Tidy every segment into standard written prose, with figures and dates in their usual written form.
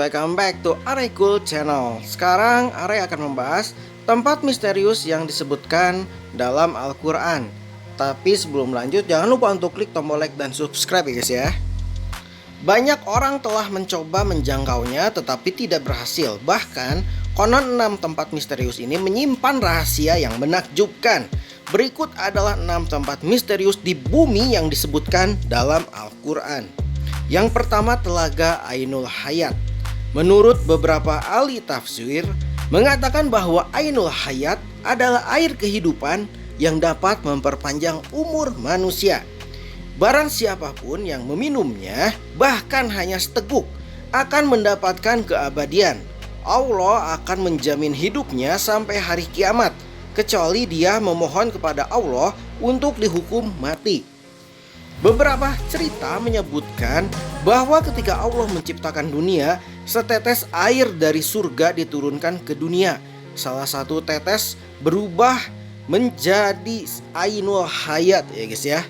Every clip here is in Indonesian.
welcome back to Aray Cool Channel. Sekarang Aray akan membahas tempat misterius yang disebutkan dalam Al-Quran. Tapi sebelum lanjut, jangan lupa untuk klik tombol like dan subscribe ya guys ya. Banyak orang telah mencoba menjangkaunya tetapi tidak berhasil. Bahkan konon 6 tempat misterius ini menyimpan rahasia yang menakjubkan. Berikut adalah 6 tempat misterius di bumi yang disebutkan dalam Al-Quran. Yang pertama, Telaga Ainul Hayat. Menurut beberapa ahli tafsir, mengatakan bahwa Ainul Hayat adalah air kehidupan yang dapat memperpanjang umur manusia. Barang siapapun yang meminumnya, bahkan hanya seteguk, akan mendapatkan keabadian. Allah akan menjamin hidupnya sampai hari kiamat, kecuali dia memohon kepada Allah untuk dihukum mati. Beberapa cerita menyebutkan bahwa ketika Allah menciptakan dunia, setetes air dari surga diturunkan ke dunia. Salah satu tetes berubah menjadi Ainul Hayat ya guys ya.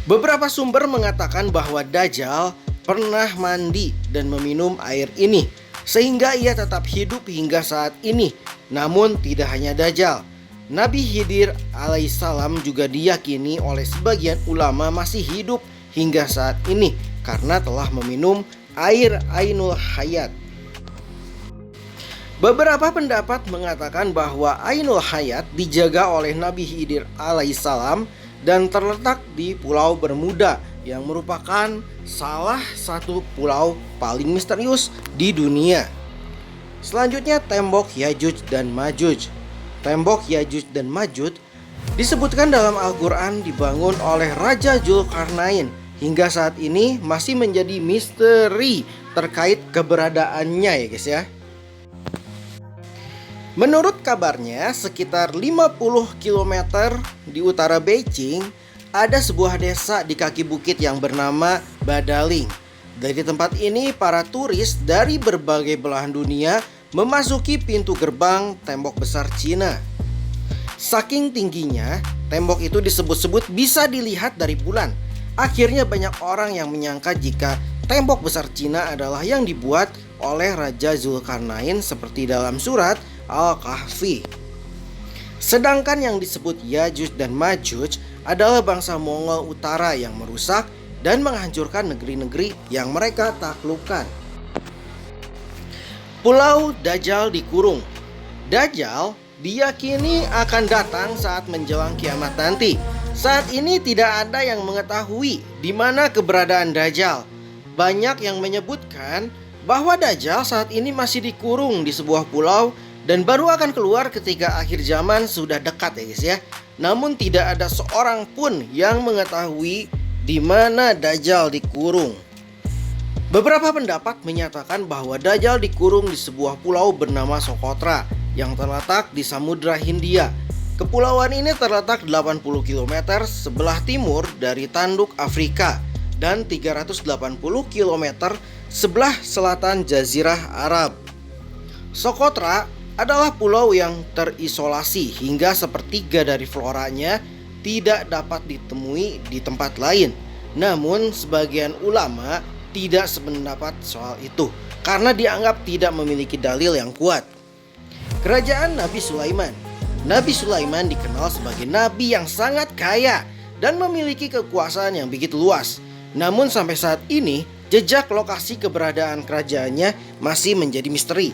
Beberapa sumber mengatakan bahwa Dajjal pernah mandi dan meminum air ini, sehingga ia tetap hidup hingga saat ini. Namun tidak hanya Dajjal, Nabi Khidir alaihissalam juga diyakini oleh sebagian ulama masih hidup hingga saat ini karena telah meminum air Ainul Hayat. Beberapa pendapat mengatakan bahwa Ainul Hayat dijaga oleh Nabi Khidir alaihissalam dan terletak di Pulau Bermuda yang merupakan salah satu pulau paling misterius di dunia. Selanjutnya, tembok Yajuj dan Majuj. Tembok Yajuj dan Majuj disebutkan dalam Al-Quran dibangun oleh Raja Zulkarnain. Hingga saat ini masih menjadi misteri terkait keberadaannya ya guys ya. Menurut kabarnya, sekitar 50 km di utara Beijing ada sebuah desa di kaki bukit yang bernama Badaling. Dari tempat ini para turis dari berbagai belahan dunia memasuki pintu gerbang tembok besar Cina. Saking tingginya, tembok itu disebut-sebut bisa dilihat dari bulan. Akhirnya banyak orang yang menyangka jika tembok besar Cina adalah yang dibuat oleh Raja Zulkarnain seperti dalam surat Al-Kahfi. Sedangkan yang disebut Yajuj dan Majuj adalah bangsa Mongol Utara yang merusak dan menghancurkan negeri-negeri yang mereka taklukkan. Pulau Dajjal dikurung. Dajjal diyakini akan datang saat menjelang kiamat nanti. Saat ini tidak ada yang mengetahui di mana keberadaan Dajjal. Banyak yang menyebutkan bahwa Dajjal saat ini masih dikurung di sebuah pulau dan baru akan keluar ketika akhir zaman sudah dekat ya guys ya. Namun tidak ada seorang pun yang mengetahui di mana Dajjal dikurung. Beberapa pendapat menyatakan bahwa Dajjal dikurung di sebuah pulau bernama Socotra yang terletak di Samudra Hindia. Kepulauan ini terletak 80 km sebelah timur dari tanduk Afrika dan 380 km sebelah selatan Jazirah Arab. Socotra adalah pulau yang terisolasi hingga sepertiga dari floranya tidak dapat ditemui di tempat lain. Namun sebagian ulama tidak sependapat soal itu karena dianggap tidak memiliki dalil yang kuat. Kerajaan Nabi Sulaiman. Nabi Sulaiman dikenal sebagai nabi yang sangat kaya dan memiliki kekuasaan yang begitu luas. Namun sampai saat ini jejak lokasi keberadaan kerajaannya masih menjadi misteri.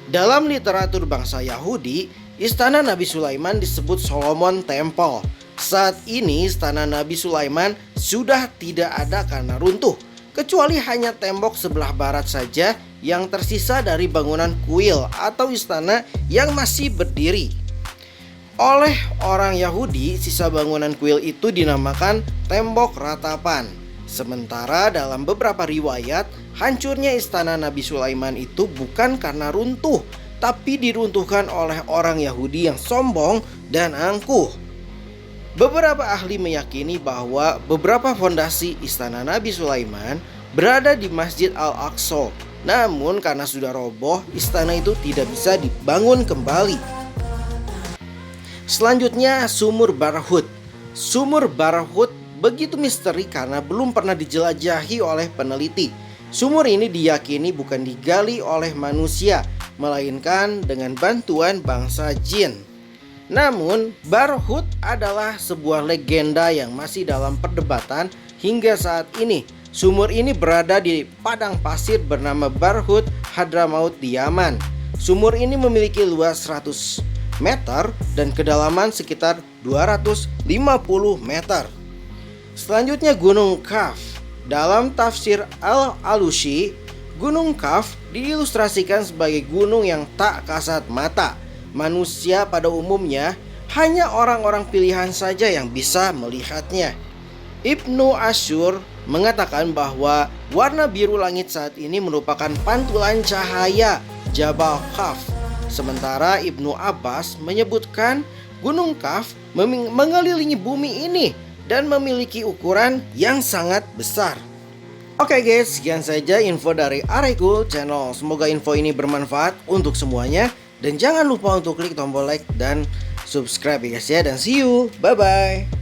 Dalam literatur bangsa Yahudi, istana Nabi Sulaiman disebut Solomon Temple. Saat ini istana Nabi Sulaiman sudah tidak ada karena runtuh, kecuali hanya tembok sebelah barat saja yang tersisa dari bangunan kuil atau istana yang masih berdiri. Oleh orang Yahudi, sisa bangunan kuil itu dinamakan tembok ratapan. Sementara dalam beberapa riwayat, hancurnya istana Nabi Sulaiman itu bukan karena runtuh, tapi diruntuhkan oleh orang Yahudi yang sombong dan angkuh. Beberapa ahli meyakini bahwa beberapa fondasi istana Nabi Sulaiman berada di Masjid Al-Aqsa. Namun karena sudah roboh, istana itu tidak bisa dibangun kembali. Selanjutnya, Sumur Barhut. Sumur Barhut begitu misteri karena belum pernah dijelajahi oleh peneliti. Sumur ini diyakini bukan digali oleh manusia, melainkan dengan bantuan bangsa jin. Namun, Barhut adalah sebuah legenda yang masih dalam perdebatan hingga saat ini. Sumur ini berada di padang pasir bernama Barhut Hadramaut di Yaman. Sumur ini memiliki luas 100 meter dan kedalaman sekitar 250 meter. Selanjutnya Gunung Kaf. Dalam tafsir Al-Alusi, Gunung Kaf diilustrasikan sebagai gunung yang tak kasat mata. Manusia pada umumnya hanya orang-orang pilihan saja yang bisa melihatnya. Ibnu Asyur mengatakan bahwa warna biru langit saat ini merupakan pantulan cahaya Jabal Kaf. Sementara Ibnu Abbas menyebutkan Gunung Kaf mengelilingi bumi ini dan memiliki ukuran yang sangat besar. Oke guys, sekian saja info dari Arecool Channel. Semoga info ini bermanfaat untuk semuanya. Dan jangan lupa untuk klik tombol like dan subscribe ya guys ya. Dan see you, bye bye.